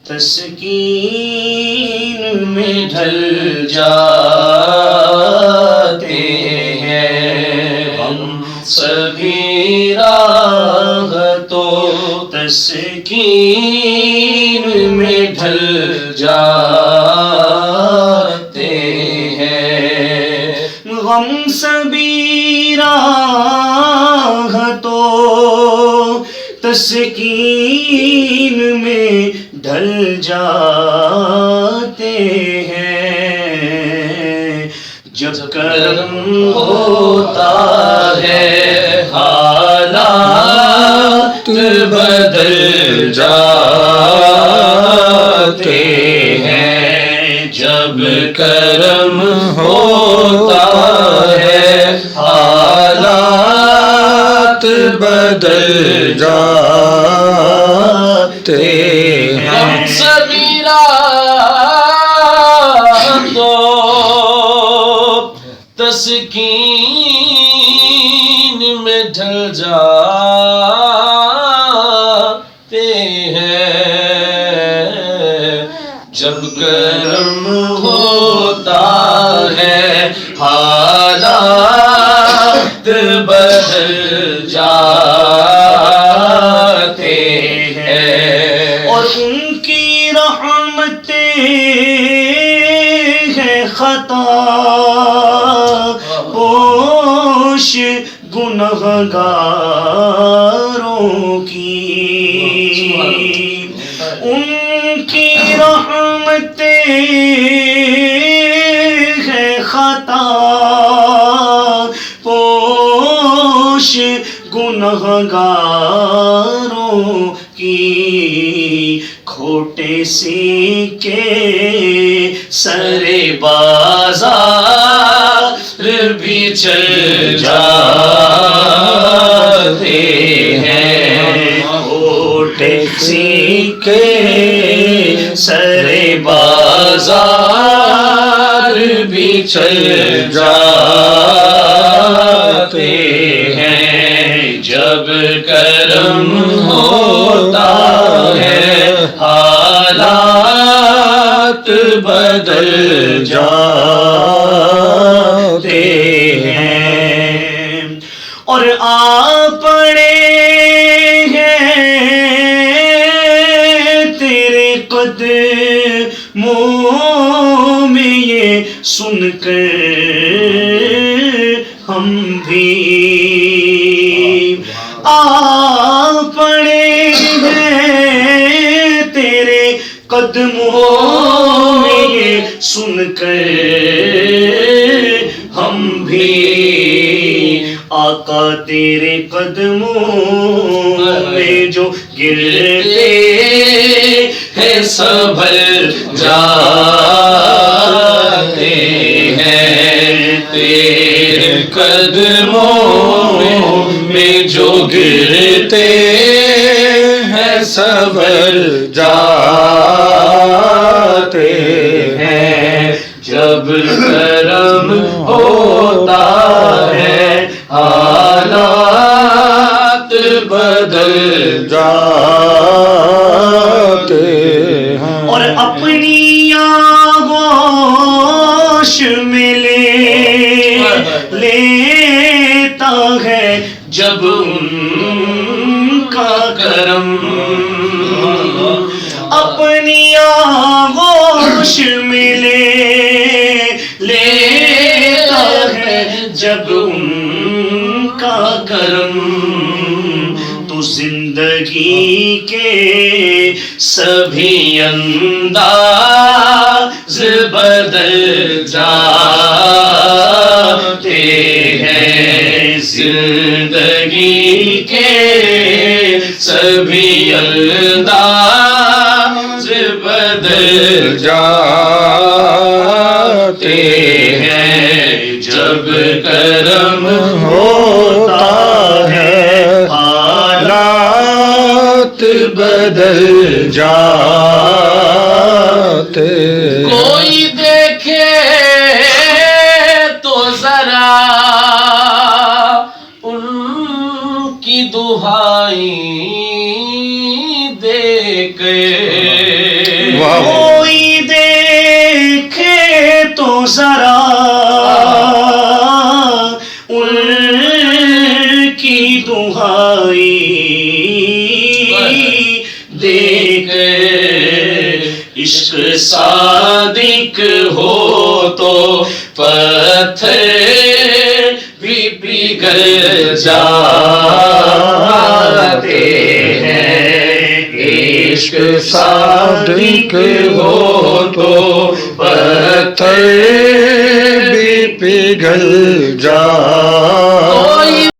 تسکین میں ڈھل جاتے ہیں ہم سبھی راحتوں تسکین میں ڈھل جاتے ہیں غم سبھی راحتوں تسکین میں ڈھل جاتے ہیں جب کرم ہوتا ہے حالات بدل جاتے ہیں جب کرم ہوتا ہے حالات بدل جاتے ہیں ہم سبھی راحتوں تسکین میں ڈھل جاتے ہیں جب کرم ہوتا ہے حالات بدل جاتے ہیں اور ان کی رحمتیں ہیں خطا پوش گنہگاروں کی ان کی رحمتیں ہیں خطا پوش گنہگاروں کی کھوٹے سکے سر بازار بھی چل جاتے ہیں کھوٹے سکے سر بازار بھی چل جاتے ہیں جب کرم ہوتا ہے حالات بدل جاتے ہیں اور آ پڑے ہیں تیرے قدموں میں یہ سن کر ہم بھی آ پڑے ہیں تیرے قدموں میں یہ سن کر ہم بھی آقا تیرے قدموں میں جو گرتے ہیں سنبھل جاتے ہیں تیرے قدموں میں جو گرتے ہیں سنبھل جاتے ہیں جب کرم ہوتا ہے حالات بدل جاتے ہیں اور اپنی آغوش میں لیتا ہے جب ان کا کرم اپنی آغوش میں لیتا ہے جب ان کا کرم تو زندگی کے سبھی انداز بدل جاتے ہیں زندگی کے سبھی انداز بدل جاتے ہیں جب کرم ہوتا ہے حالات بدل جاتے کوئی دیکھے تو ذرا ان کی دہائی کوئی دیکھے تو ذرا ان کی دہائی دے کے، عشق صادق ہو تو پتھر بھی پگھل جاتے ہیں، عشق صادق ہو تو پتھر بھی پگھل جا